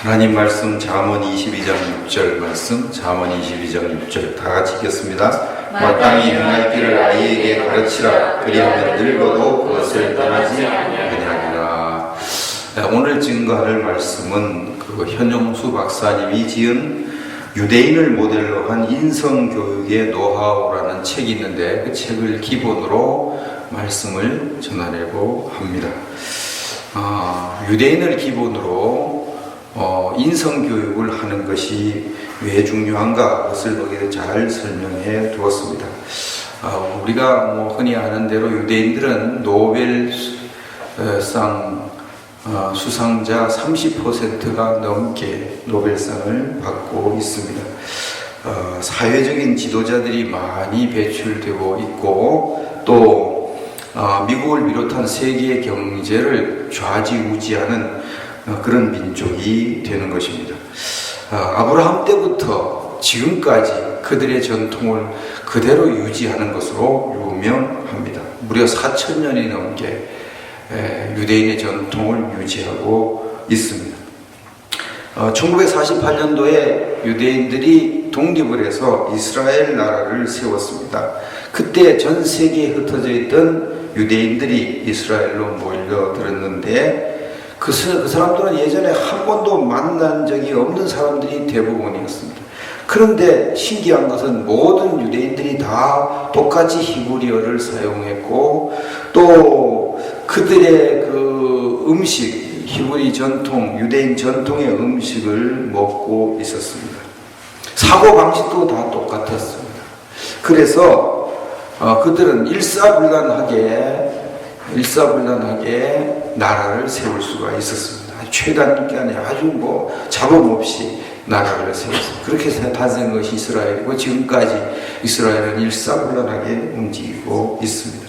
하나님 말씀 잠언 22장 6절 말씀, 잠언 22장 6절 다 같이 읽겠습니다. 마땅히 행할 길을 아이에게 가르치라. 그리하면 늙어도 그것을 떠나지 아니하리라. 오늘 증거할 말씀은 현용수 박사님이 지은 유대인을 모델로 한 인성교육의 노하우라는 책이 있는데, 그 책을 기본으로 말씀을 전하려고 합니다. 유대인을 기본으로 인성교육을 하는 것이 왜 중요한가, 그것을 거기에 잘 설명해 두었습니다. 우리가 흔히 아는 대로 유대인들은 노벨상 수상자 30%가 넘게 노벨상을 받고 있습니다. 사회적인 지도자들이 많이 배출되고 있고, 또 미국을 비롯한 세계 경제를 좌지우지하는 그런 민족이 되는 것입니다. 아브라함 때부터 지금까지 그들의 전통을 그대로 유지하는 것으로 유명합니다. 무려 4,000년이 넘게 유대인의 전통을 유지하고 있습니다. 1948년도에 유대인들이 독립을 해서 이스라엘 나라를 세웠습니다. 그때 전 세계에 흩어져 있던 유대인들이 이스라엘로 몰려들었는데, 그 사람들은 예전에 한 번도 만난 적이 없는 사람들이 대부분이었습니다. 그런데 신기한 것은 모든 유대인들이 다 똑같이 히브리어를 사용했고, 또 그들의 그 음식, 히브리 전통, 유대인 전통의 음식을 먹고 있었습니다. 사고방식도 다 똑같았습니다. 그래서 그들은 일사불란하게 나라를 세울 수가 있었습니다. 최단기간에 아주 잡음 없이 나라를 세웠습니다. 그렇게 해서 탄생한 것이 이스라엘이고, 지금까지 이스라엘은 일사불란하게 움직이고 있습니다.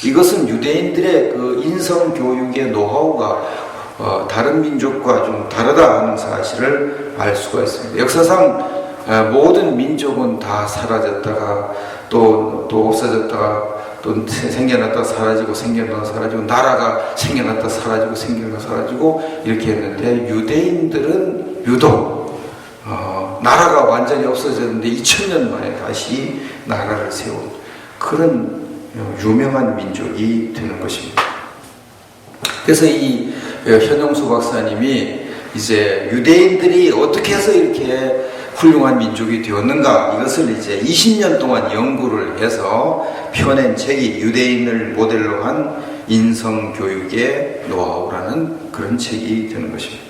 이것은 유대인들의 그 인성교육의 노하우가 다른 민족과 좀 다르다 하는 사실을 알 수가 있습니다. 역사상 모든 민족은 다 사라졌다가 또 없어졌다가 또 생겨났다 사라지고, 생겨났다 사라지고, 나라가 생겨났다 사라지고, 생겨났다 사라지고, 이렇게 했는데, 유대인들은 유독 나라가 완전히 없어졌는데 2000년 만에 다시 나라를 세운 그런 유명한 민족이 되는 것입니다. 그래서 이 현용수 박사님이 이제 유대인들이 어떻게 해서 이렇게 훌륭한 민족이 되었는가, 이것을 이제 20년 동안 연구를 해서 펴낸 책이 유대인을 모델로 한 인성교육의 노하우라는 그런 책이 되는 것입니다.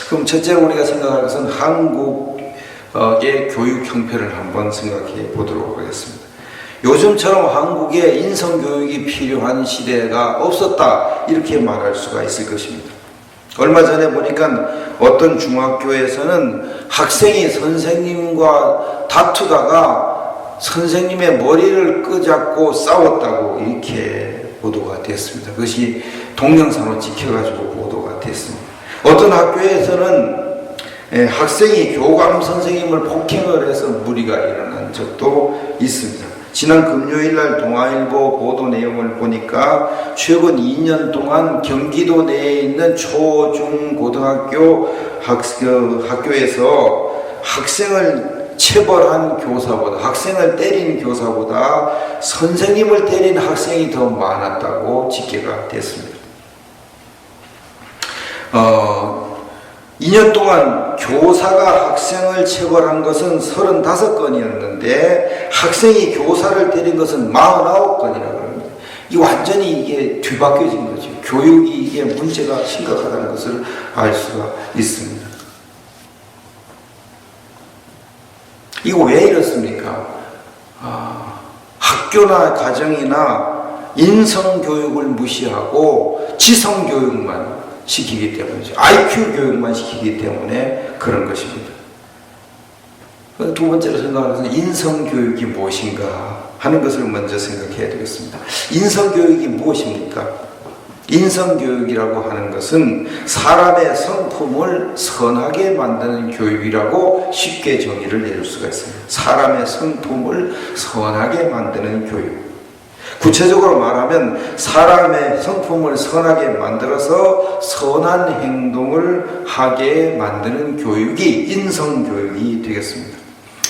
그럼 첫째로 우리가 생각할 것은 한국의 교육 형편을 한번 생각해 보도록 하겠습니다. 요즘처럼 한국에 인성교육이 필요한 시대가 없었다, 이렇게 말할 수가 있을 것입니다. 얼마 전에 보니까 어떤 중학교에서는 학생이 선생님과 다투다가 선생님의 머리를 끄잡고 싸웠다고 이렇게 보도가 됐습니다. 그것이 동영상으로 찍혀가지고 보도가 됐습니다. 어떤 학교에서는 학생이 교감 선생님을 폭행을 해서 무리가 일어난 적도 있습니다. 지난 금요일날 동아일보 보도 내용을 보니까 최근 2년 동안 경기도 내에 있는 초, 중, 고등학교 학교에서 학생을 체벌한 교사보다, 학생을 때린 교사보다 선생님을 때린 학생이 더 많았다고 집계가 됐습니다. 2년 동안 교사가 학생을 체벌한 것은 35건이었는데 학생이 교사를 때린 것은 49건이라고 합니다. 이 완전히 이게 뒤바뀌어진 거죠. 교육이 이게 문제가 심각하다는 것을 알 수가 있습니다. 이거 왜 이렇습니까? 학교나 가정이나 인성교육을 무시하고 지성교육만 시키기 때문이죠. IQ 교육만 시키기 때문에 그런 것입니다. 두 번째로 생각하는 것은 인성교육이 무엇인가 하는 것을 먼저 생각해야 되겠습니다. 인성교육이 무엇입니까? 인성교육이라고 하는 것은 사람의 성품을 선하게 만드는 교육이라고 쉽게 정의를 내릴 수가 있습니다. 사람의 성품을 선하게 만드는 교육. 구체적으로 말하면 사람의 성품을 선하게 만들어서 선한 행동을 하게 만드는 교육이 인성교육이 되겠습니다.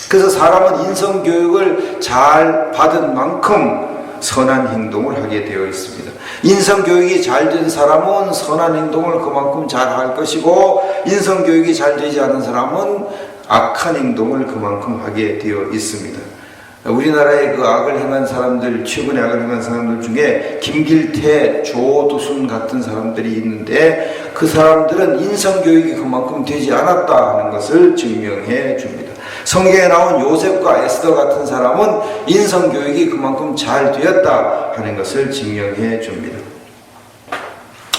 그래서 사람은 인성교육을 잘 받은 만큼 선한 행동을 하게 되어 있습니다. 인성교육이 잘 된 사람은 선한 행동을 그만큼 잘 할 것이고, 인성교육이 잘 되지 않은 사람은 악한 행동을 그만큼 하게 되어 있습니다. 우리나라의 그 악을 행한 사람들, 최근에 악을 행한 사람들 중에 김길태, 조두순 같은 사람들이 있는데, 그 사람들은 인성교육이 그만큼 되지 않았다 하는 것을 증명해 줍니다. 성경에 나온 요셉과 에스더 같은 사람은 인성교육이 그만큼 잘 되었다 하는 것을 증명해 줍니다.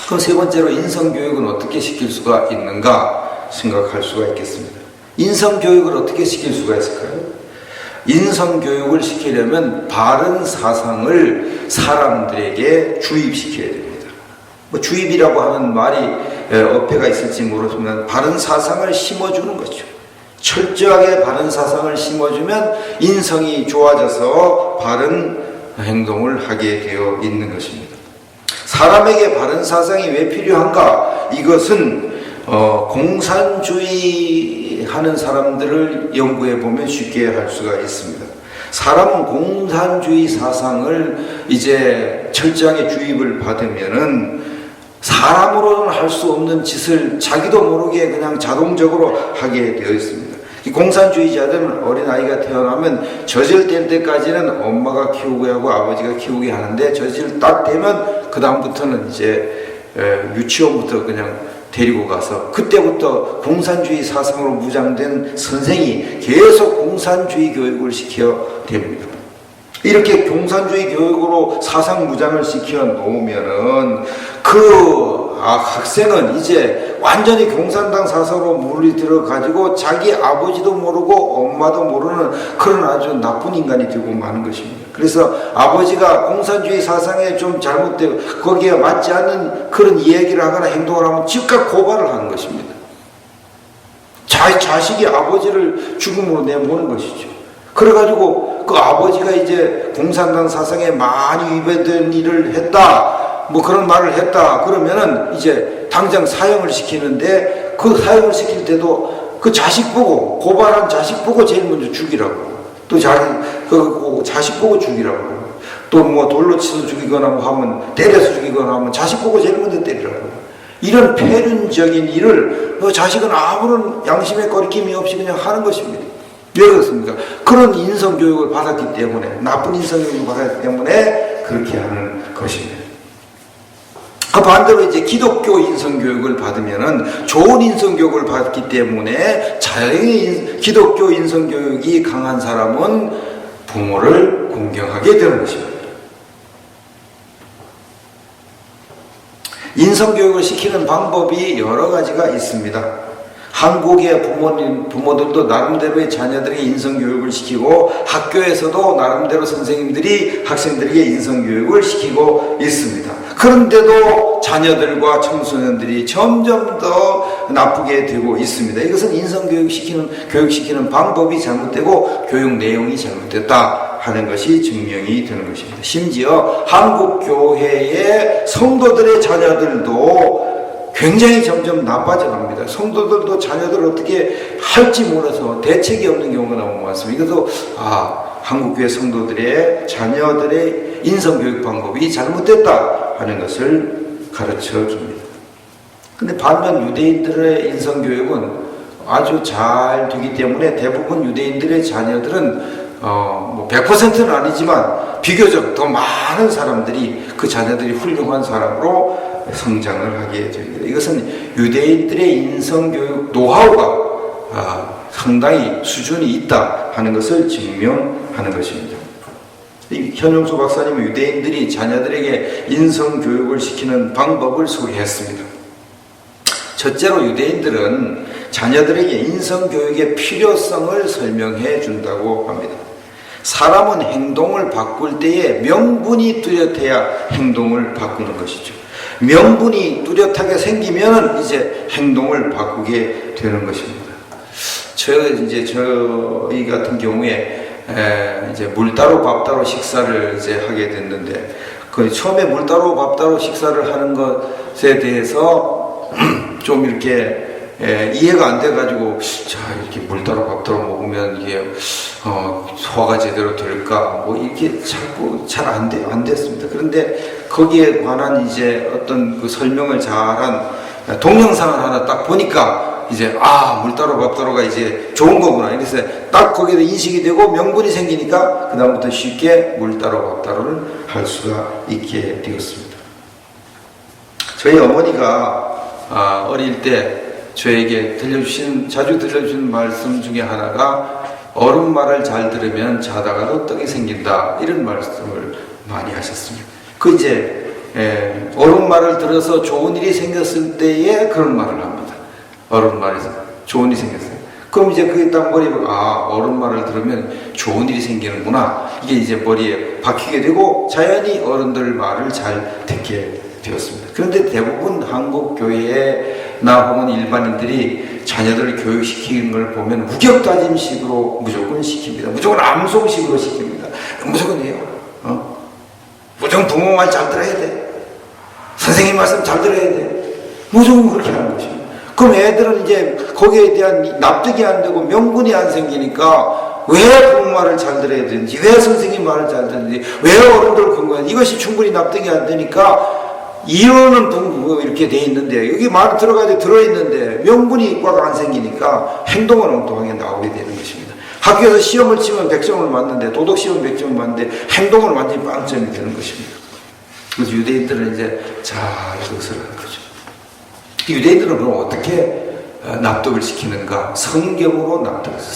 그럼 세 번째로 인성교육은 어떻게 시킬 수가 있는가 생각할 수가 있겠습니다. 인성교육을 어떻게 시킬 수가 있을까요? 인성교육을 시키려면 바른 사상을 사람들에게 주입시켜야 됩니다. 주입이라고 하는 말이 어폐가 있을지 모르지만 바른 사상을 심어주는 거죠. 철저하게 바른 사상을 심어주면 인성이 좋아져서 바른 행동을 하게 되어 있는 것입니다. 사람에게 바른 사상이 왜 필요한가? 이것은 공산주의 하는 사람들을 연구해 보면 쉽게 알 수가 있습니다. 사람은 공산주의 사상을 이제 철저하게 주입을 받으면은 사람으로는 할 수 없는 짓을 자기도 모르게 그냥 자동적으로 하게 되어 있습니다. 이 공산주의자들은 어린아이가 태어나면 저질될 때까지는 엄마가 키우게 하고 아버지가 키우게 하는데 저질 딱 되면 그 다음부터는 이제 유치원부터 그냥 데리고 가서 그때부터 공산주의 사상으로 무장된 선생이 계속 공산주의 교육을 시켜 됩니다. 이렇게 공산주의 교육으로 사상 무장을 시켜 놓으면은 그 학생은 이제 완전히 공산당 사상으로 물들어 가지고 자기 아버지도 모르고 엄마도 모르는 그런 아주 나쁜 인간이 되고 마는 것입니다. 그래서 아버지가 공산주의 사상에 좀 잘못되고 거기에 맞지 않는 그런 이야기를 하거나 행동을 하면 즉각 고발을 하는 것입니다. 자식이 아버지를 죽음으로 내모는 것이죠. 그래가지고 그 아버지가 이제 공산당 사상에 많이 위배된 일을 했다, 뭐 그런 말을 했다 그러면은 이제 당장 사형을 시키는데, 그 사형을 시킬 때도 그 자식 보고, 고발한 자식 보고 제일 먼저 죽이라고, 또 자식 보고 죽이라고, 또 뭐 돌로 치서 죽이거나 뭐 하면, 때려서 죽이거나 하면 자식 보고 제일 먼저 때리라고. 이런 폐륜적인 일을 자식은 아무런 양심의 거리낌이 없이 그냥 하는 것입니다. 왜 그렇습니까? 그런 인성교육을 받았기 때문에, 나쁜 인성교육을 받았기 때문에 그렇게 하는 것입니다. 반대로 이제 기독교 인성교육을 받으면은 좋은 인성교육을 받기 때문에 자연히 기독교 인성교육이 강한 사람은 부모를 공경하게 되는 것입니다. 인성교육을 시키는 방법이 여러 가지가 있습니다. 한국의 부모들도 나름대로의 자녀들에게 인성교육을 시키고, 학교에서도 나름대로 선생님들이 학생들에게 인성교육을 시키고 있습니다. 그런데도 자녀들과 청소년들이 점점 더 나쁘게 되고 있습니다. 이것은 교육시키는 방법이 잘못되고 교육 내용이 잘못됐다 하는 것이 증명이 되는 것입니다. 심지어 한국 교회의 성도들의 자녀들도 굉장히 점점 나빠져 갑니다. 성도들도 자녀들을 어떻게 할지 몰라서 대책이 없는 경우가 너무 많습니다. 이것도 한국교회 성도들의 자녀들의 인성교육 방법이 잘못됐다 하는 것을 가르쳐 줍니다. 근데 반면 유대인들의 인성교육은 아주 잘 되기 때문에 대부분 유대인들의 자녀들은 100%는 아니지만 비교적 더 많은 사람들이, 그 자녀들이 훌륭한 사람으로 성장을 하게 됩니다. 이것은 유대인들의 인성교육 노하우가 상당히 수준이 있다 하는 것을 증명하는 것입니다. 현용수 박사님은 유대인들이 자녀들에게 인성교육을 시키는 방법을 소개했습니다. 첫째로 유대인들은 자녀들에게 인성교육의 필요성을 설명해 준다고 합니다. 사람은 행동을 바꿀 때에 명분이 뚜렷해야 행동을 바꾸는 것이죠. 명분이 뚜렷하게 생기면 이제 행동을 바꾸게 되는 것입니다. 저희 같은 경우에 이제 물 따로 밥 따로 식사를 이제 하게 됐는데, 그 처음에 물 따로 밥 따로 식사를 하는 것에 대해서 좀 이렇게 이해가 안 돼가지고, 자, 이렇게 물 따로 밥 따로 먹으면 이게 소화가 제대로 될까, 뭐 이렇게 자꾸 잘 안 됐습니다. 그런데 거기에 관한 이제 어떤 그 설명을 잘한 동영상을 하나 딱 보니까 이제 물 따로 밥 따로가 이제 좋은 거구나. 그래서 딱 거기에 인식이 되고 명분이 생기니까 그 다음부터 쉽게 물 따로 밥 따로를 할 수가 있게 되었습니다. 저희 어머니가 어릴 때 저에게 자주 들려주신 말씀 중에 하나가, 어른 말을 잘 들으면 자다가도 떡이 생긴다, 이런 말씀을 많이 하셨습니다. 그 이제 어른 말을 들어서 좋은 일이 생겼을 때에 그런 말을 합니다. 어른 말에서 좋은 일이 생겼어요. 그럼 이제 그게 딱 머리에, 어른 말을 들으면 좋은 일이 생기는구나, 이게 이제 머리에 박히게 되고 자연히 어른들 말을 잘 듣게 되었습니다. 그런데 대부분 한국 교회나 혹은 일반인들이 자녀들을 교육시키는 걸 보면 우격다짐식으로 무조건 시킵니다. 무조건 암송식으로 시킵니다. 무조건 해요. 무조건 부모 말 잘 들어야 돼. 선생님 말씀 잘 들어야 돼. 무조건 그렇게 하는 것입니다. 그럼 애들은 이제 거기에 대한 납득이 안 되고 명분이 안 생기니까, 왜 부모 말을 잘 들어야 되는지, 왜 선생님 말을 잘 듣는지, 왜 어른들 궁금한지, 이것이 충분히 납득이 안 되니까 이론은 이렇게 돼 있는데, 여기 말 들어가지고 들어있는데 명분이 꽉 안 생기니까 행동은 엉뚱하게 나오게 되는 것입니다. 학교에서 시험을 치면 100점을 맞는데, 도덕시험 100점을 맞는데 행동은 완전히 빵점이 되는 것입니다. 그래서 유대인들은 이제 이것을 하는 거죠. 유대인들은 그럼 어떻게 납득을 시키는가? 성경으로 납득해서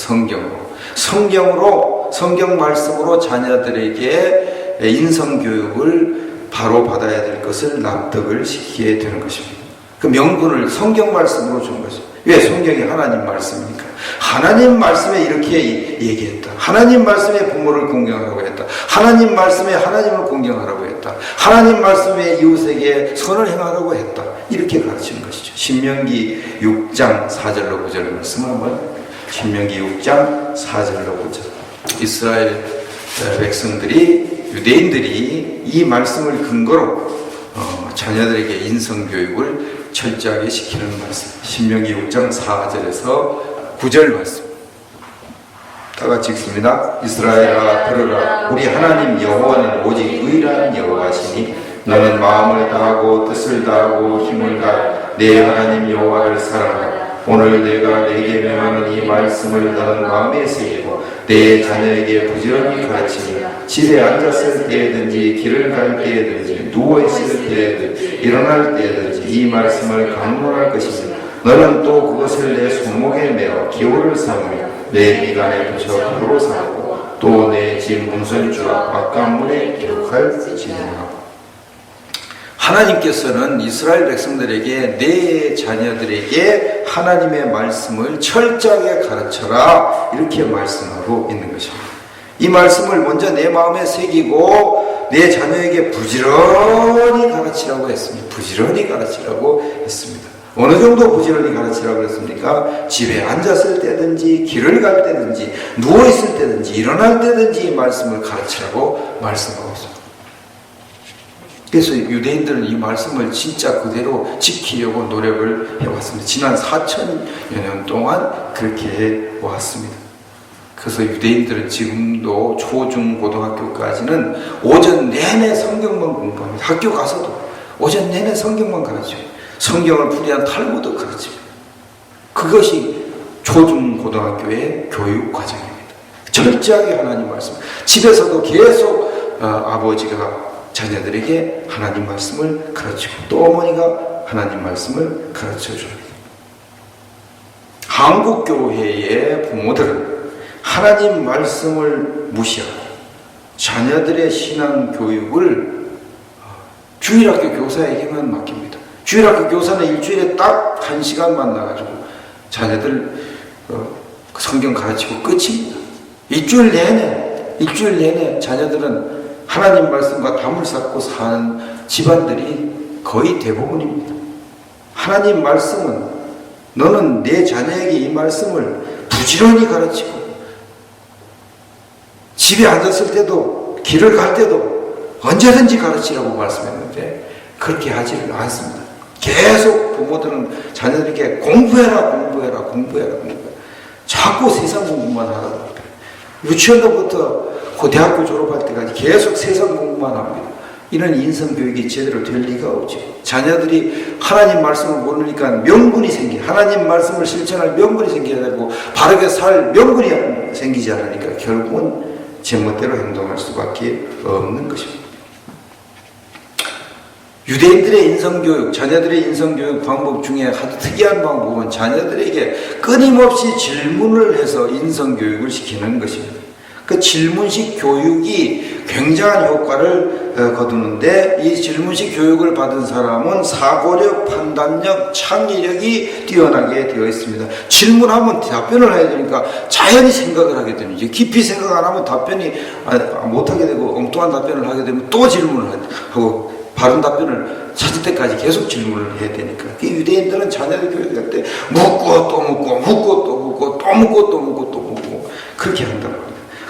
성경 말씀으로 자녀들에게 인성교육을 바로 받아야 될 것을 납득을 시키게 되는 것입니다. 그 명분을 성경 말씀으로 준 것이죠. 왜? 성경이 하나님 말씀이니까. 하나님 말씀에 이렇게 얘기했다. 하나님 말씀에 부모를 공경하라고 했다. 하나님 말씀에 하나님을 공경하라고 했다. 하나님 말씀에 이웃에게 선을 행하라고 했다. 이렇게 가르치는 것이죠. 신명기 6장 4절로 9절 말씀을 한번, 신명기 6장 4절로 9절. 이스라엘 백성들이, 유대인들이 이 말씀을 근거로 자녀들에게 인성교육을 철저하게 시키는 말씀. 신명기 6장 4절에서 9절 말씀. 다 같이 읽습니다. 이스라엘아 들으라. 우리 하나님 여호와는 오직 의로운 여호와시니 너는 마음을 다하고 뜻을 다하고 힘을 다하여 내 하나님 여호와를 사랑하라. 오늘 내가 내게 명하는 이 말씀을 너는 마음에 새기고 내 자녀에게 부지런히 가르치니 집에 앉았을 때든지 길을 갈 때든지 누워있을 때든지 일어날 때든지 이 말씀을 강론할 것이니 너는 또 그것을 내 손목에 매어 기호를 삼으며 내 미간에 붙여 가로로 삼고 또 내 집 문설주 앞 바깥문에 기록할지니라. 하나님께서는 이스라엘 백성들에게, 내 자녀들에게 하나님의 말씀을 철저하게 가르쳐라, 이렇게 말씀하고 있는 것입니다. 이 말씀을 먼저 내 마음에 새기고 내 자녀에게 부지런히 가르치라고 했습니다. 부지런히 가르치라고 했습니다. 어느 정도 부지런히 가르치라고 했습니까? 집에 앉았을 때든지 길을 갈 때든지 누워있을 때든지 일어날 때든지 이 말씀을 가르치라고 말씀하고 있습니다. 그래서 유대인들은 이 말씀을 진짜 그대로 지키려고 노력을 해왔습니다. 지난 4천여 년 동안 그렇게 해왔습니다. 그래서 유대인들은 지금도 초중 고등학교까지는 오전 내내 성경만 공부합니다. 학교 가서도 오전 내내 성경만 가르쳐요. 성경을 풀이한 탈무드 가르칩니다. 그것이 초중 고등학교의 교육 과정입니다. 철저하게 하나님 말씀. 집에서도 계속 아버지가 자녀들에게 하나님 말씀을 가르치고 또 어머니가 하나님 말씀을 가르쳐줍니다. 한국 교회의 부모들은 하나님 말씀을 무시하고 자녀들의 신앙 교육을 주일학교 교사에게만 맡깁니다. 주일학교 교사는 일주일에 딱 1시간 만나가지고 자녀들 성경 가르치고 끝입니다. 일주일 내내 자녀들은 하나님 말씀과 담을 쌓고 사는 집안들이 거의 대부분입니다. 하나님 말씀은 너는 내 자녀에게 이 말씀을 부지런히 가르치고 집에 앉았을 때도 길을 갈 때도 언제든지 가르치라고 말씀했는데 그렇게 하지를 않습니다. 계속 부모들은 자녀들에게 공부해라. 자꾸 세상 공부만 하라고. 유치원부터 대학교 졸업할 때까지 계속 세상 공부만 합니다. 이런 인성교육이 제대로 될 리가 없죠. 자녀들이 하나님 말씀을 모르니까 명분이 하나님 말씀을 실천할 명분이 생겨야 되고 바르게 살 명분이 생기지 않으니까 결국은 제멋대로 행동할 수밖에 없는 것입니다. 유대인들의 인성교육, 자녀들의 인성교육 방법 중에 아주 특이한 방법은 자녀들에게 끊임없이 질문을 해서 인성교육을 시키는 것입니다. 그 질문식 교육이 굉장한 효과를 거두는데 이 질문식 교육을 받은 사람은 사고력, 판단력, 창의력이 뛰어나게 되어 있습니다. 질문하면 답변을 해야 되니까 자연히 생각을 하게 되는 거죠. 깊이 생각 안 하면 답변이 못하게 되고 엉뚱한 답변을 하게 되면 또 질문을 하고 바른 답변을 찾을 때까지 계속 질문을 해야 되니까. 유대인들은 자녀들 교육할 때 묻고 또 묻고 그렇게 한단 말이에요.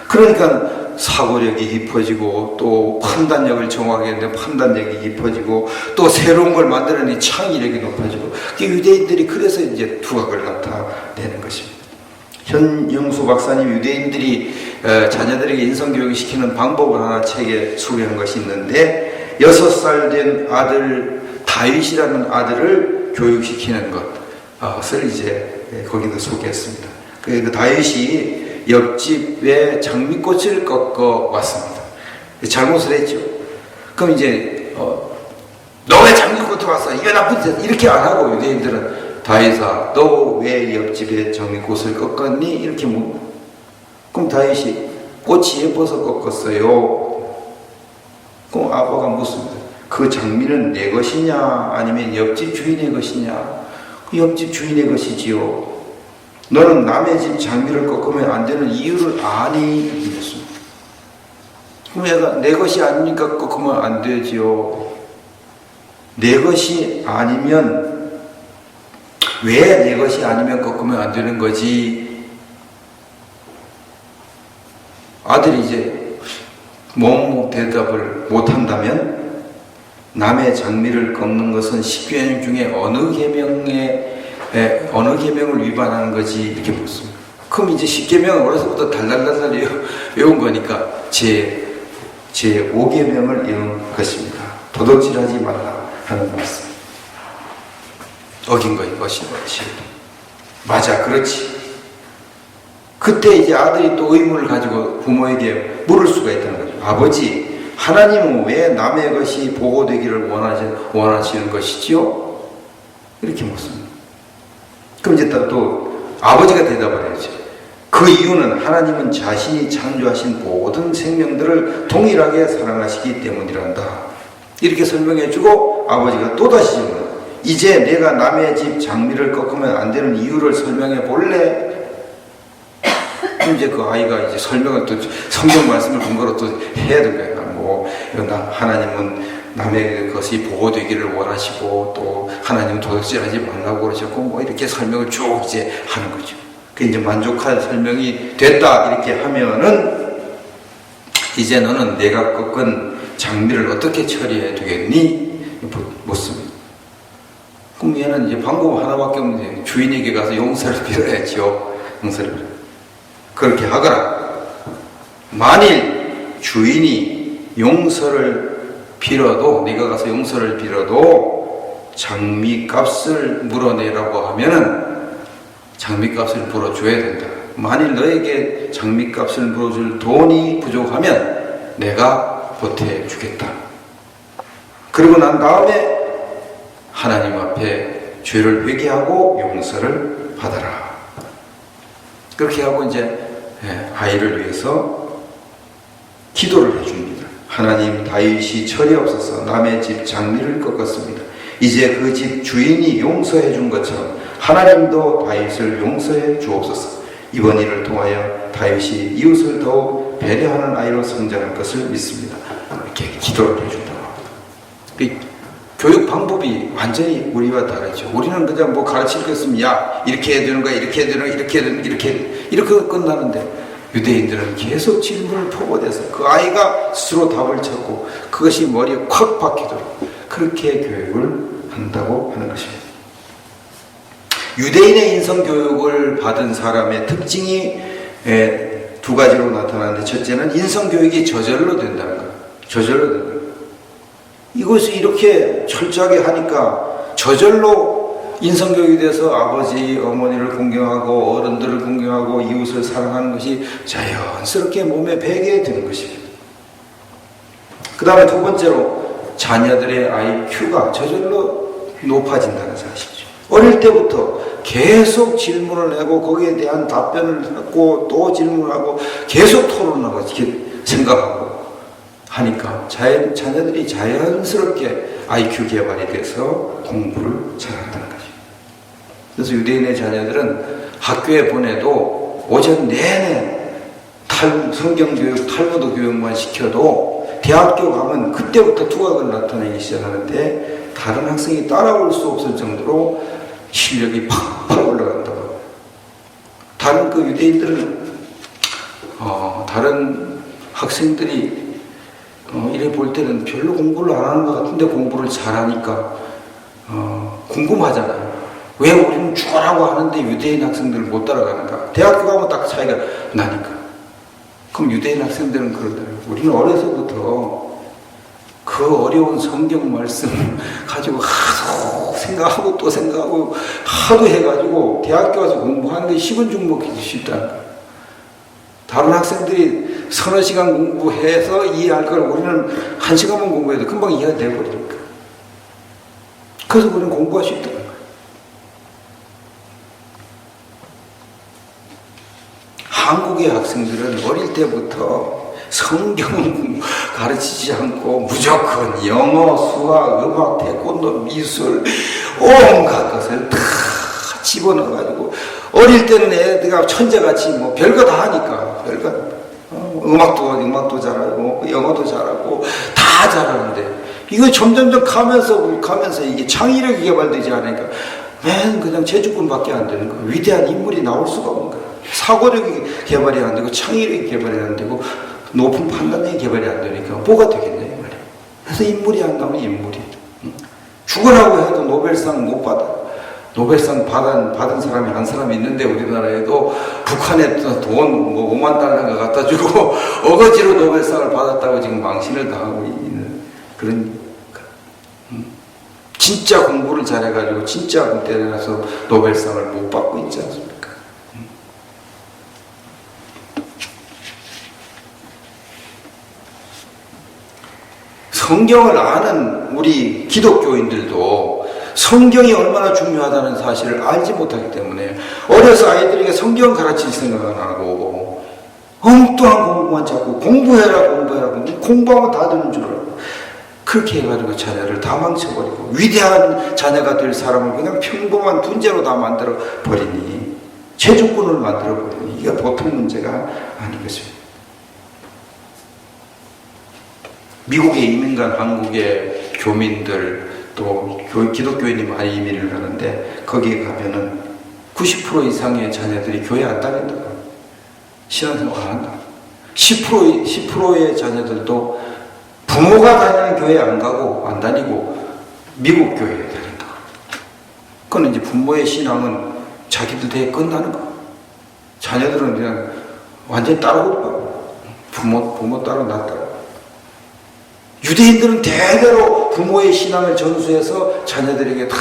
그러니까 사고력이 깊어지고 또 판단력을 정확하게 하는데 판단력이 깊어지고 또 새로운 걸 만들어내니 창의력이 높아지고 유대인들이 그래서 이제 두각을 나타내는 것입니다. 현영수 박사님 유대인들이 자녀들에게 인성교육을 시키는 방법을 하나 책에 소개한 것이 있는데 6살 된 아들 다윗이라는 아들을 교육시키는 것을 이제 거기다 소개했습니다. 그 다윗이 옆집에 장미꽃을 꺾어 왔습니다. 잘못을 했죠. 그럼 이제 너 왜 장미꽃을 왔어? 이거 나쁜 짓. 이렇게 안 하고 유대인들은 다윗아 너 왜 옆집에 장미꽃을 꺾었니? 이렇게 묻고 그럼 다윗이 꽃이 예뻐서 꺾었어요. 그럼 아빠가 묻습니다. 그 장미는 내 것이냐 아니면 옆집 주인의 것이냐? 그 옆집 주인의 것이지요. 너는 남의 집 장미를 꺾으면 안 되는 이유를 아니? 이랬습니다. 그럼 얘가 내 것이 아니니까 꺾으면 안 되지요. 내 것이 아니면 왜 내 것이 아니면 꺾으면 안 되는 거지? 아들이 이제 대답을 못한다면 남의 장미를 꺾는 것은 십계명 중에 어느 계명을 위반하는 거지 이렇게 묻습니다. 그럼 이제 십계명은 어려서부터 달달달달 외운 거니까 제 5계명을 외운 것입니다. 도둑질하지 말라 하는 말씀. 어긴 것이 맞아, 그렇지. 그때 이제 아들이 또 의문을 가지고 부모에게 물을 수가 있다는 거죠. 아버지, 하나님은 왜 남의 것이 보호되기를 원하시는 것이지요? 이렇게 묻습니다. 그럼 이제 또 아버지가 대답을 해야죠. 그 이유는 하나님은 자신이 창조하신 모든 생명들을 동일하게 사랑하시기 때문이란다. 이렇게 설명해주고 아버지가 또다시 질문합니다. 이제 내가 남의 집 장미를 꺾으면 안 되는 이유를 설명해 볼래? 이제 그 아이가 이제 설명을 또 성경 말씀을 근거로 또 해야 될 거예요. 하나님은 남의 것이 보호되기를 원하시고 또 하나님은 도둑질하지 말라고 그러셨고 이렇게 설명을 쭉 이제 하는 거죠. 그 이제 만족한 설명이 됐다 이렇게 하면은 이제 너는 내가 꺾은 장미를 어떻게 처리해야 되겠니? 묻습니다. 그럼 얘는 이제 방법 하나밖에 없는데 주인에게 가서 용서를 빌어야죠. 용서를 빌어. 그렇게 하거라. 만일 주인이 용서를 빌어도 네가 가서 용서를 빌어도 장미값을 물어내라고 하면은 장미값을 물어줘야 된다. 만일 너에게 장미값을 물어줄 돈이 부족하면 내가 보태주겠다. 그리고 난 다음에 하나님 앞에 죄를 회개하고 용서를 받아라. 그렇게 하고 이제 아이를 위해서 기도를 해줍니다. 하나님, 다윗이 철이 없어서 남의 집 장미를 꺾었습니다. 이제 그 집 주인이 용서해 준 것처럼 하나님도 다윗을 용서해 주옵소서. 이번 일을 통하여 다윗이 이웃을 더욱 배려하는 아이로 성장할 것을 믿습니다. 이렇게 기도를 해준다고 합니다. 교육 방법이 완전히 우리와 다르죠. 우리는 그냥 가르칠 거 있으면 이렇게 해야 되는 거야, 이렇게 해야 되는 거야, 이렇게 끝나는데 유대인들은 계속 질문을 포고돼서 그 아이가 스스로 답을 찾고 그것이 머리에 콱 박히도록 그렇게 교육을 한다고 하는 것입니다. 유대인의 인성교육을 받은 사람의 특징이 두 가지로 나타나는데, 첫째는 인성교육이 저절로 된다는 거예요. 저절로 된다는 거예요. 이것을 이렇게 철저하게 하니까 저절로 인성교육이 돼서 아버지, 어머니를 공경하고 어른들을 공경하고 이웃을 사랑하는 것이 자연스럽게 몸에 배게 되는 것입니다. 그 다음에 두 번째로 자녀들의 IQ가 저절로 높아진다는 사실이죠. 어릴 때부터 계속 질문을 하고 거기에 대한 답변을 하고 또 질문하고 계속 토론하고 생각하고 하니까 자녀들이 자연스럽게 IQ 개발이 돼서 공부를 잘한다는 거죠. 그래서 유대인의 자녀들은 학교에 보내도 오전 내내 성경교육, 탈무드 교육만 시켜도 대학교 가면 그때부터 두각을 나타내기 시작하는데 다른 학생이 따라올 수 없을 정도로 실력이 팍팍 올라간다고. 다른 그 유대인들은 다른 학생들이 이래 볼 때는 별로 공부를 안 하는 것 같은데 공부를 잘하니까 궁금하잖아요. 왜 우리는 죽어라고 하는데 유대인 학생들을 못 따라가는가? 대학교 가면 딱 차이가 나니까. 그럼 유대인 학생들은 그러더라고요. 우리는 어려서부터 그 어려운 성경 말씀 가지고 하도 생각하고 또 생각하고 하도 해가지고 대학교 와서 공부하는데 식은 죽 먹기 쉽다는 거예요. 다른 학생들이 서너 시간 공부해서 이해할 걸 우리는 한 시간만 공부해도 금방 이해가 돼버리니까. 그래서 우리는 공부가 쉽다는 거예요. 한국의 학생들은 어릴 때부터 성경은 가르치지 않고 무조건 영어, 수학, 음악, 태권도, 미술 온갖 것을 다 집어넣어가지고 어릴 때는 애들가 천재같이 뭐 별거 다 하니까 별거 음악도 잘하고 영어도 잘하고 다 잘하는데 이거 점점점 가면서 이게 창의력이 개발되지 않으니까 맨 그냥 제주꾼밖에 안 되는 거예요. 위대한 인물이 나올 수가 없는 거예요. 사고력이 개발이 안 되고 창의력이 개발이 안 되고 높은 판단력이 개발이 안 되니까 뭐가 되겠냐 이 말이에요. 그래서 인물이 안 나오면 인물이 죽으라고 해도 노벨상 못 받아. 노벨상 받은 사람이 한 사람 있는데 우리나라에도 북한에 돈 뭐 5만 달러가 갖다 주고 어거지로 노벨상을 받았다고 지금 망신을 당하고 있는 그런 진짜 공부를 잘해가지고 진짜 군대에 나서 노벨상을 못 받고 있지 않습니까? 성경을 아는 우리 기독교인들도 성경이 얼마나 중요하다는 사실을 알지 못하기 때문에 어려서 아이들에게 성경 가르칠 생각을 안 하고 엉뚱한 공부만 자꾸 공부해라 공부하면 다 되는 줄 알고 그렇게 해가지고 자녀를 다 망쳐버리고 위대한 자녀가 될 사람을 그냥 평범한 둔재로 다 만들어 버리니 제주꾼을 만들어 버리니 이게 보통 문제가 아닌 것입니다. 미국에 이민 간 한국의 교민들 또 기독교인이 많이 이민을 가는데 거기에 가면은 90% 이상의 자녀들이 교회 안 다닌다고. 신앙생활 안 한다. 10%의 자녀들도 부모가 다니는 교회 안 가고 안 다니고 미국 교회에 다닌다. 그건 이제 부모의 신앙은 자기들 대에 끝나는 거. 자녀들은 그냥 완전히 따라오는 거. 부모 따라 나 따라. 유대인들은 대대로 부모의 신앙을 전수해서 자녀들에게 다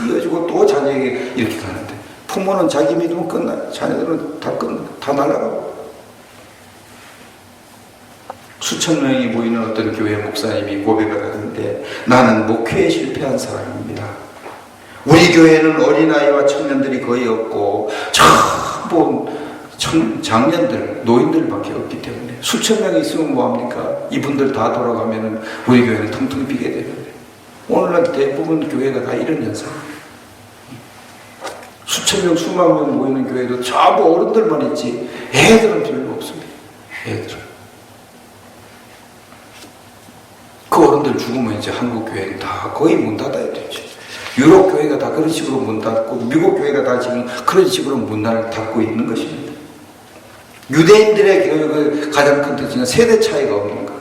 이어주고 또 자녀에게 이렇게 가는데 부모는 자기 믿으면 끝나요. 자녀들은 다 날아가고. 수천 명이 모이는 어떤 교회 목사님이 고백을 하는데 나는 목회에 실패한 사람입니다. 우리 교회는 어린아이와 청년들이 거의 없고 전부 장년들, 노인들밖에 없기 때문에 수천 명이 있으면 뭐합니까? 이분들 다 돌아가면 우리 교회는 텅텅 비게 되는데 오늘날 대부분 교회가 다 이런 현상이에요. 수천 명, 수만 명 모이는 교회도 전부 어른들만 있지 애들은 별로 없습니다. 애들은. 그 어른들 죽으면 이제 한국 교회는 다 거의 문 닫아야 되죠. 유럽 교회가 다 그런 식으로 문 닫고 미국 교회가 다 지금 그런 식으로 문을 닫고 있는 것입니다. 유대인들의 교육의 가장 큰 특징은 세대 차이가 없는 거.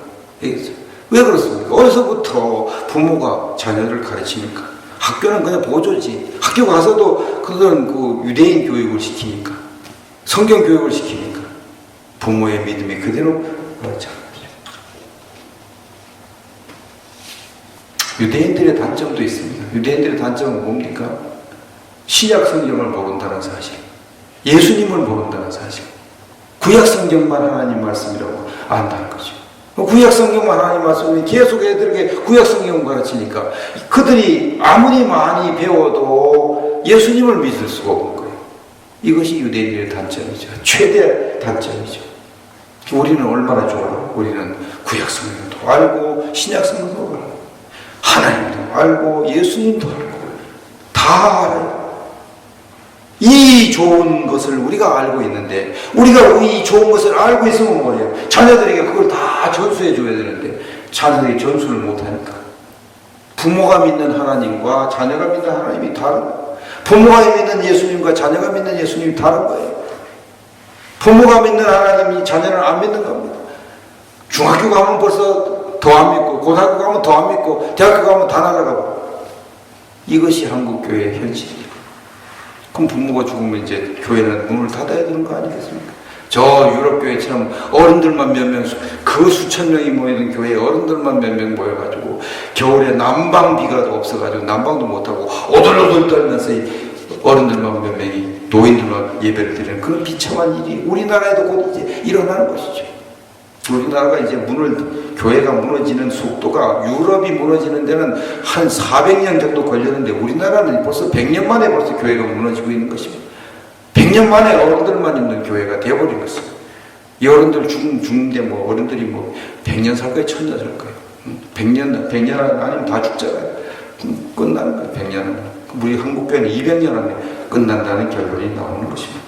왜 그렇습니까? 어디서부터 부모가 자녀를 가르칩니까? 학교는 그냥 보조지. 학교 가서도 그건 그 유대인 교육을 시키니까, 성경 교육을 시키니까 부모의 믿음이 그대로 자라죠. 유대인들의 단점도 있습니다. 유대인들의 단점은 뭡니까? 신약 성경을 모른다는 사실, 예수님을 모른다는 사실, 구약 성경만 하나님 말씀이라고 안다는 거죠. 구약 성경만 하나님 말씀이 계속 애들에게 구약 성경을 가르치니까 그들이 아무리 많이 배워도 예수님을 믿을 수가 없는 거예요. 이것이 유대인들의 단점이죠. 최대 단점이죠. 우리는 얼마나 좋아요. 우리는 구약 성경도 알고 신약 성경도 알고 하나님도 알고 예수님도 알고 다 알아요. 이 좋은 것을 우리가 알고 있는데, 우리가 이 좋은 것을 알고 있으면 뭐예요? 자녀들에게 그걸 다 전수해 줘야 되는데 자녀들이 전수를 못하니까. 부모가 믿는 하나님과 자녀가 믿는 하나님이 다른 거예요. 부모가 믿는 예수님과 자녀가 믿는 예수님이 다른 거예요. 부모가 믿는 하나님이 자녀를 안 믿는 겁니다. 중학교 가면 벌써 더 안 믿고, 고등학교 가면 더 안 믿고, 대학교 가면 다 날아가고. 이것이 한국교회의 현실이에요. 그럼 부모가 죽으면 이제 교회는 문을 닫아야 되는 거 아니겠습니까? 저 유럽교회처럼 어른들만 몇 명, 그 수천 명이 모이는 교회에 어른들만 몇 명 모여가지고 겨울에 난방비가 없어가지고 난방도 못하고 오돌오돌 떨면서 어른들만 몇 명이 노인들만 예배를 드리는 그런 비참한 일이 우리나라에도 곧 이제 일어나는 것이죠. 우리나라가 이제 교회가 무너지는 속도가, 유럽이 무너지는 데는 한 400년 정도 걸렸는데 우리나라는 벌써 100년 만에 벌써 교회가 무너지고 있는 것입니다. 100년 만에 어른들만 있는 교회가 되어버린 것입니다. 이 어른들 죽는데 뭐 어른들이 뭐 100년 살 거예요, 1000년 살 거예요. 100년 아니면 다 죽잖아요. 끝나는 거예요, 100년은. 우리 한국교회는 200년 안에 끝난다는 결론이 나오는 것입니다.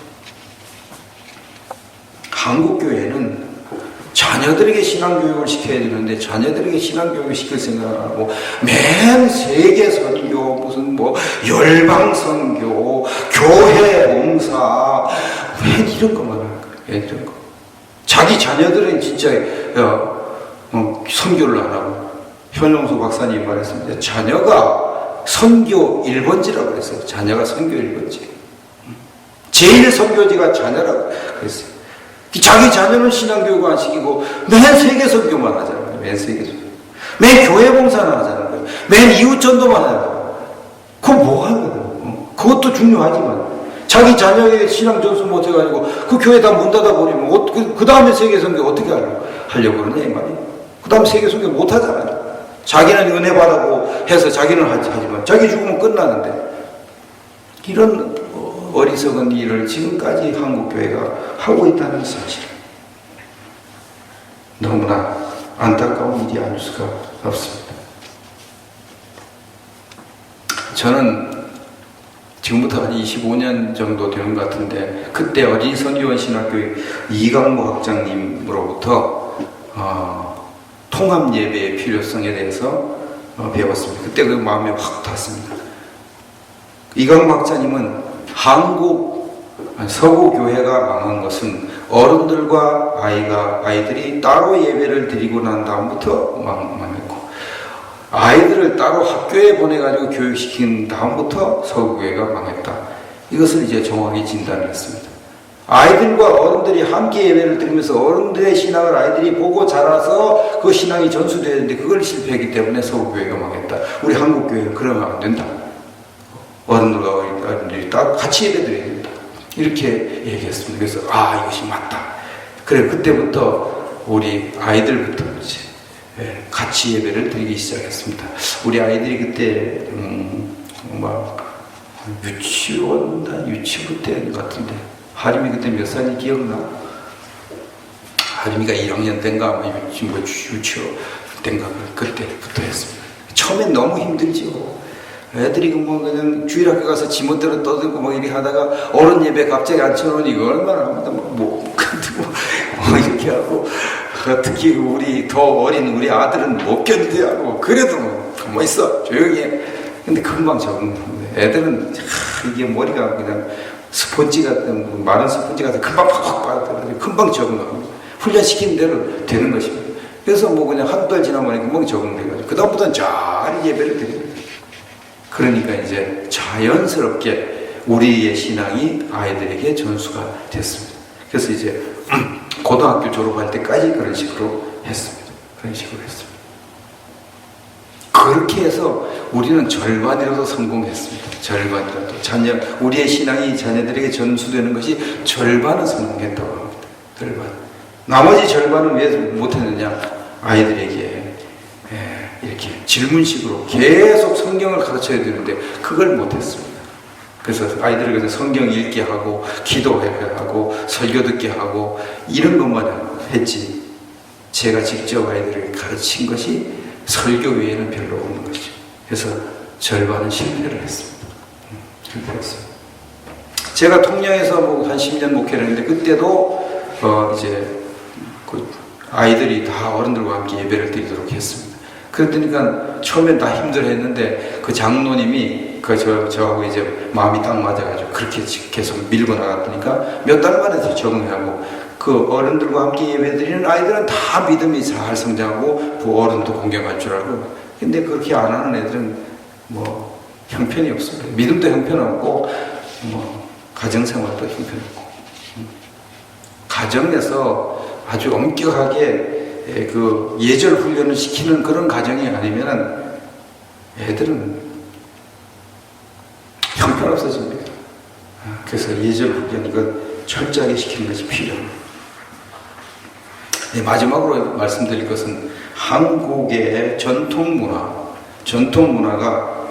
한국교회는 자녀들에게 신앙교육을 시켜야 되는데 자녀들에게 신앙교육을 시킬 생각을 하고 맨 세계 선교, 무슨 뭐 열방 선교, 교회 봉사, 왜 이런 것만 하는 거예요? 왜 이런 거? 자기 자녀들은 진짜 선교를 안 하고, 현용수 박사님이 말했습니다. 자녀가 선교 1번지라고 그랬어요. 자녀가 선교 1번지. 제일 선교지가 자녀라고 그랬어요. 자기 자녀는 신앙교육 안 시키고 맨 세계 선교만 하잖아요. 맨 세계 선교. 맨 교회 봉사는 하잖아요. 맨 이웃 전도만 하잖아요. 그건 뭐 하는 거예요? 그것도 중요하지만 자기 자녀에게 신앙 전수 못 해가지고 그 교회 다 문 닫아버리면 그 다음에 세계 선교 어떻게 하려고 그러냐 이 말이에요. 그 다음 세계 선교 못 하잖아요. 자기는 은혜 받고 해서 자기는 하지만 자기 죽으면 끝나는데, 이런 어리석은 일을 지금까지 한국교회가 하고 있다는 사실, 너무나 안타까운 일이 아닐 수가 없습니다. 저는 지금부터 한 25년 정도 되는 것 같은데, 그때 어린이 선교원 신학교의 이강모 학장님으로부터 통합 예배의 필요성에 대해서 배웠습니다. 그때 그 마음에 확 닿습니다. 이강모 학자님은 서구 교회가 망한 것은 어른들과 아이들이 따로 예배를 드리고 난 다음부터 망했고, 아이들을 따로 학교에 보내가지고 교육시킨 다음부터 서구 교회가 망했다. 이것을 이제 정확히 진단을 했습니다. 아이들과 어른들이 함께 예배를 드리면서 어른들의 신앙을 아이들이 보고 자라서 그 신앙이 전수되어야 되는데 그걸 실패했기 때문에 서구 교회가 망했다. 우리 한국 교회는 그러면 안 된다. 어른들과 어린이들이 다 같이 예배 드려야 된다. 이렇게 얘기했습니다. 그래서 이것이 맞다. 그래, 그때부터 우리 아이들부터 이제 같이 예배를 드리기 시작했습니다. 우리 아이들이 그때 유치부 때 같은데, 하림이 그때 몇 살인지 기억나? 하림이가 1학년 된가 유치원 된가 그때부터 했습니다. 처음엔 너무 힘들죠. 애들이 그냥 주일학교 가서 지멋대로 떠들고 막 이렇게 하다가 어른 예배 갑자기 앉혀놓으니 이거 얼마나 이렇게 하고, 특히 우리 더 어린 우리 아들은 못 견뎌하고, 그래도 가만히 있어 조용히 해. 근데 금방 적응하는데 애들은 이게 머리가 그냥 스펀지 같은, 마른 스펀지 같은 금방 팍팍 빠져들어요. 금방 적응합니다. 훈련시킨 대로 되는 것입니다. 그래서 뭐 그냥 한 달 지나면 금방 적응돼가지고 그다음부터는 잘 예배를 드립니다. 그러니까 이제 자연스럽게 우리의 신앙이 아이들에게 전수가 됐습니다. 그래서 이제 고등학교 졸업할 때까지 그런 식으로 했습니다. 그런 식으로 했습니다. 그렇게 해서 우리는 절반이라도 성공했습니다. 절반이라도. 우리의 신앙이 자녀들에게 전수되는 것이 절반은 성공했다고 합니다. 절반. 나머지 절반은 왜 못했느냐? 아이들에게 이렇게 질문식으로 계속 성경을 가르쳐야 되는데 그걸 못했습니다. 그래서 아이들에게 성경 읽게 하고 기도하게 하고 설교 듣게 하고 이런 것만 했지 제가 직접 아이들에게 가르친 것이 설교 외에는 별로 없는 것이죠. 그래서 절반은 실패를 했습니다. 실패했어요. 제가 통영에서 뭐 한 10년 목회를 했는데 그때도 이제 그 아이들이 다 어른들과 함께 예배를 드리도록 했습니다. 그러니까 처음엔 다 힘들어했는데 그 장로님이 저하고 이제 마음이 딱 맞아가지고 그렇게 계속 밀고 나갔더니까 몇 달 만에 적응하고 그 어른들과 함께 예배드리는 아이들은 다 믿음이 잘 성장하고 그 어른도 공경할 줄 알고 근데 그렇게 안 하는 애들은 뭐 형편이 없습니다. 믿음도 형편없고 뭐 가정생활도 형편없고 가정에서 아주 엄격하게 그 예절 훈련을 시키는 그런 가정이 아니면은 애들은 형편없어집니다. 그래서 예절 훈련 이건 철저하게 시키는 것이 필요합니다. 네, 마지막으로 말씀드릴 것은 한국의 전통 문화가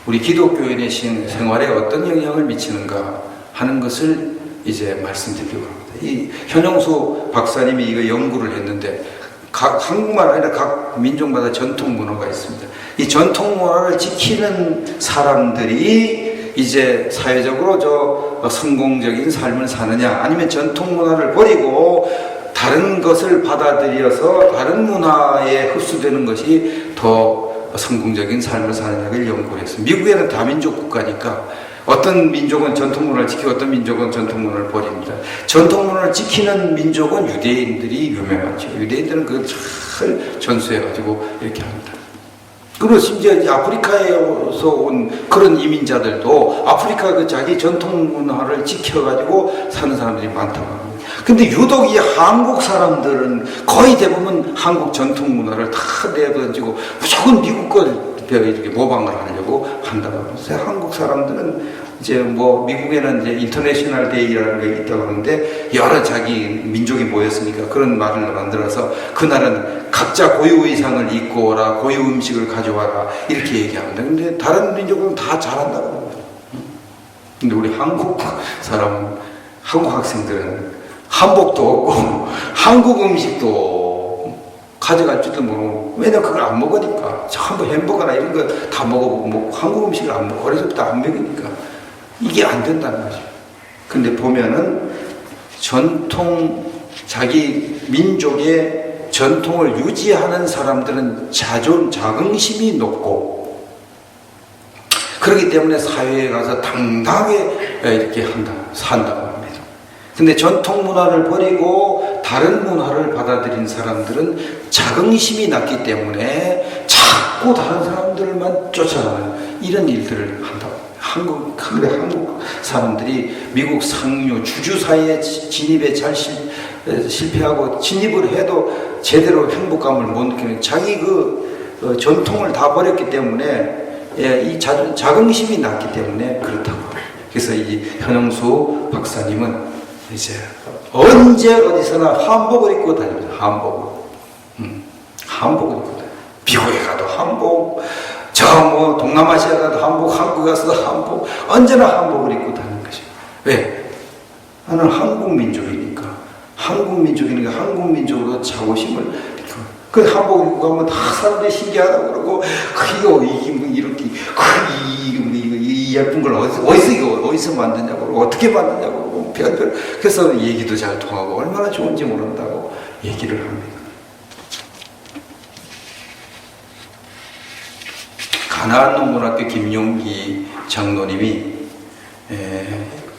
우리 기독교인의 생활에 어떤 영향을 미치는가 하는 것을 이제 말씀드리려고 합니다. 이 현영수 박사님이 이거 연구를 했는데 한국만 아니라 각 민족마다 전통 문화가 있습니다. 이 전통 문화를 지키는 사람들이 이제 사회적으로 성공적인 삶을 사느냐 아니면 전통 문화를 버리고 다른 것을 받아들여서 다른 문화에 흡수되는 것이 더 성공적인 삶을 사느냐를 연구했습니다. 미국에는 다민족 국가니까 어떤 민족은 전통 문화를 지키고 어떤 민족은 전통 문화를 버립니다. 전통 문화를 지키는 민족은 유대인들이 유명하죠. 유대인들은 그걸 잘 전수해가지고 이렇게 합니다. 그리고 심지어 아프리카에서 온 그런 이민자들도 아프리카 그 자기 전통 문화를 지켜가지고 사는 사람들이 많다고 합니다. 근데 유독 이 한국 사람들은 거의 대부분 한국 전통 문화를 다 내던지고 무조건 미국 걸 이렇게 모방을 하려고 한다고 합니다. 한국 사람들은 이제 뭐 미국에는 이제 인터내셔널 데이라는 게 있다고 하는데 여러 자기 민족이 모였으니까 그런 말을 만들어서 그날은 각자 고유 의상을 입고 오라, 고유 음식을 가져와라 이렇게 얘기합니다. 근데 다른 민족은 다 잘한다고 합니다. 근데 우리 한국 학생들은 한복도 없고 한국 음식도 가져갈 줄도 모르고 왜냐면 그걸 안 먹으니까 전부 햄버거나 이런 거 다 먹어보고 뭐 한국 음식을 안 먹고 어렸을 때부터 안 먹으니까 이게 안 된다는 거죠. 근데 보면은 자기 민족의 전통을 유지하는 사람들은 자긍심이 높고 그렇기 때문에 사회에 가서 당당하게 이렇게 산다고 합니다. 근데 전통 문화를 버리고 다른 문화를 받아들인 사람들은 자긍심이 낮기 때문에 자꾸 다른 사람들만 쫓아가는 이런 일들을 한다고. 한국 사람들이 미국 상류 주주 사회에 진입에 잘 실패하고 진입을 해도 제대로 행복감을 못 느끼는 자기 전통을 다 버렸기 때문에 이 자긍심이 낮기 때문에 그렇다고. 그래서 이 현영수 박사님은 이제 언제 어디서나 한복을 입고 다닙니다. 한복을 입고 다닙니다. 미국에 가도 한복, 뭐 동남아시아 가도 한복, 한국 가서도 한복, 언제나 한복을 입고 다니는 것이에요. 왜? 나는 한국 민족이니까 한국 민족으로 자부심을 그 한복 입고 가면 다 사람들이 신기하다고 그러고 이게 뭐 이렇게 이 예쁜 걸 어디서 만드냐고 어떻게 만드냐고 그래서 얘기도 잘 통하고 얼마나 좋은지 모른다고 얘기를 합니다. 가나안 농문학교 김용기 장로님이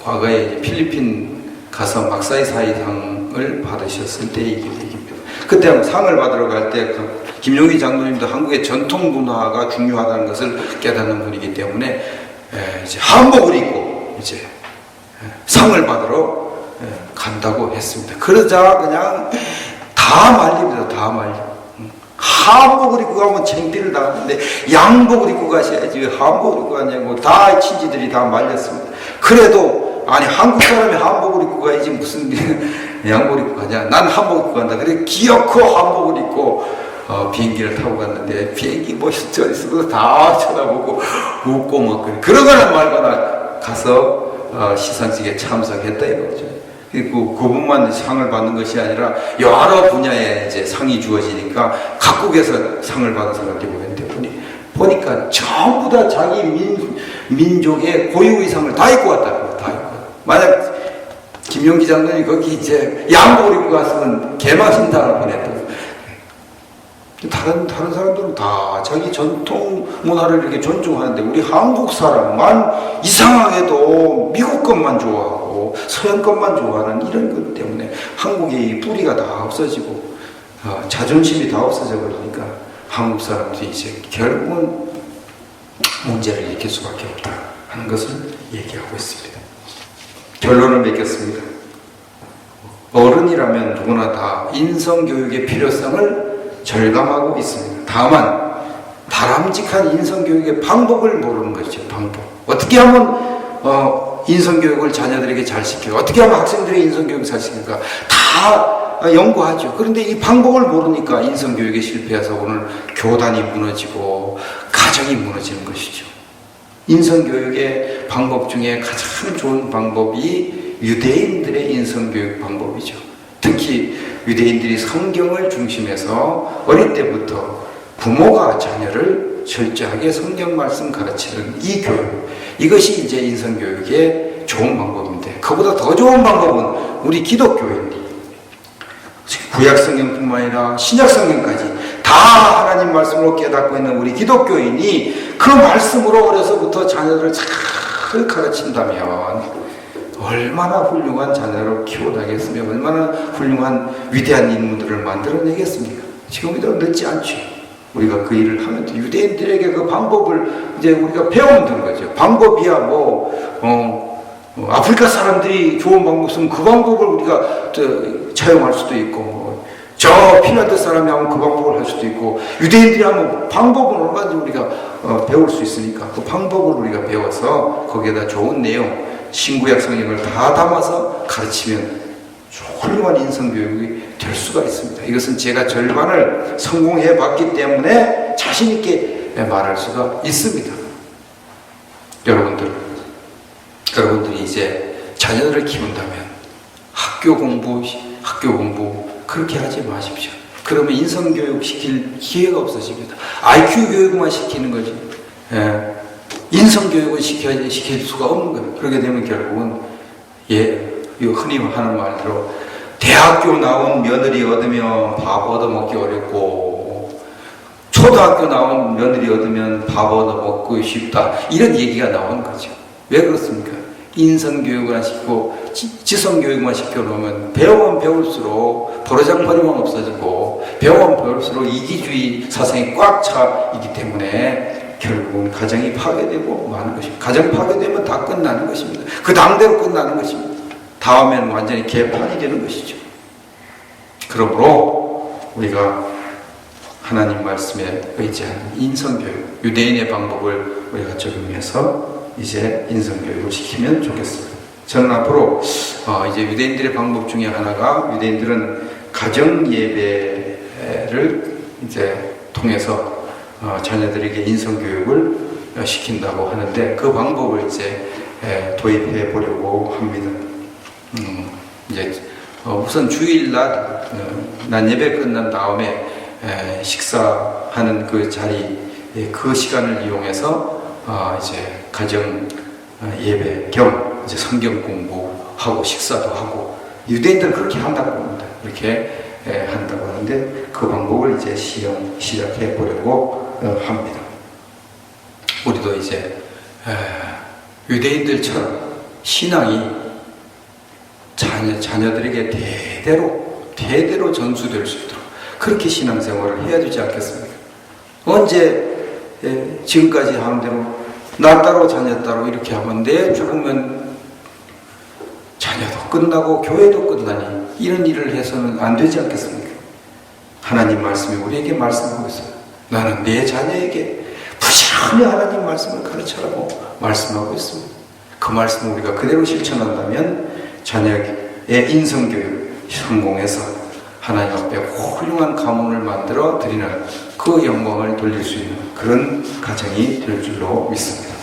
과거에 필리핀 가서 막사이 사이상을 상을 받으셨을 때의 얘기입니다. 그때 상을 받으러 갈 때 김용희 장로님도 한국의 전통 문화가 중요하다는 것을 깨닫는 분이기 때문에 이제 한복을 입고 이제 상을 받으러 간다고 했습니다. 그러자 그냥 다 말립니다. 다 말려. 한복을 입고 가면 창피를 당하는데 양복을 입고 가셔야지 왜 한복을 입고 가냐고 다 친지들이 다 말렸습니다. 그래도 아니 한국 사람이 한복을 입고 가야지 무슨 양복을 입고 가냐. 난 한복 입고 간다. 그래 기어코 한복을 입고 비행기를 타고 갔는데 비행기 멋있어 다 쳐다보고 웃고 막 그러거나 말거나 가서 시상식에 참석했다 이거죠. 그리고 그분만 상을 받는 것이 아니라 여러 분야에 이제 상이 주어지니까 각국에서 상을 받은 사람들이 보니까 전부 다 자기 민족의 고유 의상을 다 입고 왔다고. 다 입고. 만약 김용기 장로님이 거기 이제 양복을 입고 갔으면 개망신당을 보냈다고. 다른 사람들은 다 자기 전통 문화를 이렇게 존중하는데 우리 한국 사람만 이상하게도 미국 것만 좋아하고 서양 것만 좋아하는 이런 것 때문에 한국의 뿌리가 다 없어지고 자존심이 다 없어져 버리니까 한국 사람들이 이제 결국은 문제를 일으킬 수밖에 없다 하는 것을 얘기하고 있습니다. 결론을 맺겠습니다. 어른이라면 누구나 다 인성교육의 필요성을 절감하고 있습니다. 다만 바람직한 인성교육의 방법을 모르는 것이죠. 방법. 어떻게 하면 인성교육을 자녀들에게 잘 시키고 어떻게 하면 학생들의 인성교육을 잘 시킬까 다 연구하죠. 그런데 이 방법을 모르니까 인성교육에 실패해서 오늘 교단이 무너지고 가정이 무너지는 것이죠. 인성교육의 방법 중에 가장 좋은 방법이 유대인들의 인성교육 방법이죠. 특히 유대인들이 성경을 중심해서 어릴 때부터 부모가 자녀를 철저하게 성경 말씀 가르치는 이 교육, 이것이 이제 인성교육의 좋은 방법인데 그보다 더 좋은 방법은 우리 기독교인들이 구약성경뿐만 아니라 신약성경까지 다 하나님 말씀으로 깨닫고 있는 우리 기독교인이 그 말씀으로 어려서부터 자녀들을 잘 가르친다면 얼마나 훌륭한 자녀로 키워나겠으며 얼마나 훌륭한 위대한 인물들을 만들어내겠습니까? 지금이도 늦지 않죠. 우리가 그 일을 하면 유대인들에게 그 방법을 이제 우리가 배우면 되는 거죠. 방법이야 아프리카 사람들이 좋은 방법 쓰면 그 방법을 우리가 차용할 수도 있고 저 핀란드 사람이 하면 그 방법을 할 수도 있고 유대인들이 하면 방법은 얼마든지 우리가 배울 수 있으니까 그 방법을 우리가 배워서 거기에다 좋은 내용 신구약 성경을 다 담아서 가르치면 훌륭한 인성교육이 될 수가 있습니다. 이것은 제가 절반을 성공해 봤기 때문에 자신 있게 말할 수가 있습니다. 여러분들이 이제 자녀들을 키운다면 학교 공부 그렇게 하지 마십시오. 그러면 인성교육 시킬 기회가 없어집니다. IQ 교육만 시키는 거지. 인성교육을 시킬 수가 없는 거예요. 그렇게 되면 결국은 흔히 하는 말대로 대학교 나온 며느리 얻으면 밥 얻어먹기 어렵고 초등학교 나온 며느리 얻으면 밥 얻어먹고 쉽다 이런 얘기가 나오는 거죠. 왜 그렇습니까? 인성교육을 안 시키고 지성교육만 시켜놓으면 배우면 배울수록 버르장머리만 없어지고 배우면 배울수록 이기주의 사상이 꽉 차 있기 때문에 결국은 가정이 파괴되고 마는 것입니다. 가정 파괴되면 다 끝나는 것입니다. 그 당대로 끝나는 것입니다. 다음에는 완전히 개판이 되는 것이죠. 그러므로 우리가 하나님 말씀에 의지하는 인성교육, 유대인의 방법을 우리가 적용해서 이제 인성교육을 시키면 좋겠습니다. 저는 앞으로 이제 유대인들의 방법 중에 하나가 유대인들은 가정 예배를 이제 통해서 자녀들에게 인성교육을 시킨다고 하는데 그 방법을 이제 도입해 보려고 합니다. 이제 우선 주일날 난 예배 끝난 다음에 식사하는 그 자리 그 시간을 이용해서 이제 가정 예배 겸 이제 성경 공부하고 식사도 하고 유대인들은 그렇게 한다고 합니다. 그렇게 한다고 하는데 그 방법을 이제 시작해 보려고 합니다. 우리도 이제 유대인들처럼 신앙이 자녀들에게 대대로 전수될 수 있도록 그렇게 신앙생활을 해야 되지 않겠습니까? 언제 지금까지 하는 대로 나 따로 자녀 따로 이렇게 하면 내 죽으면 자녀도 끝나고 교회도 끝나니 이런 일을 해서는 안 되지 않겠습니까? 하나님 말씀이 우리에게 말씀하고 있어요. 나는 내 자녀에게 부지런히 하나님 말씀을 가르쳐라고 말씀하고 있습니다. 그 말씀을 우리가 그대로 실천한다면 자녀의 인성교육 성공해서 하나님 앞에 훌륭한 가문을 만들어 드리는 그 영광을 돌릴 수 있는 그런 가정이 될 줄로 믿습니다.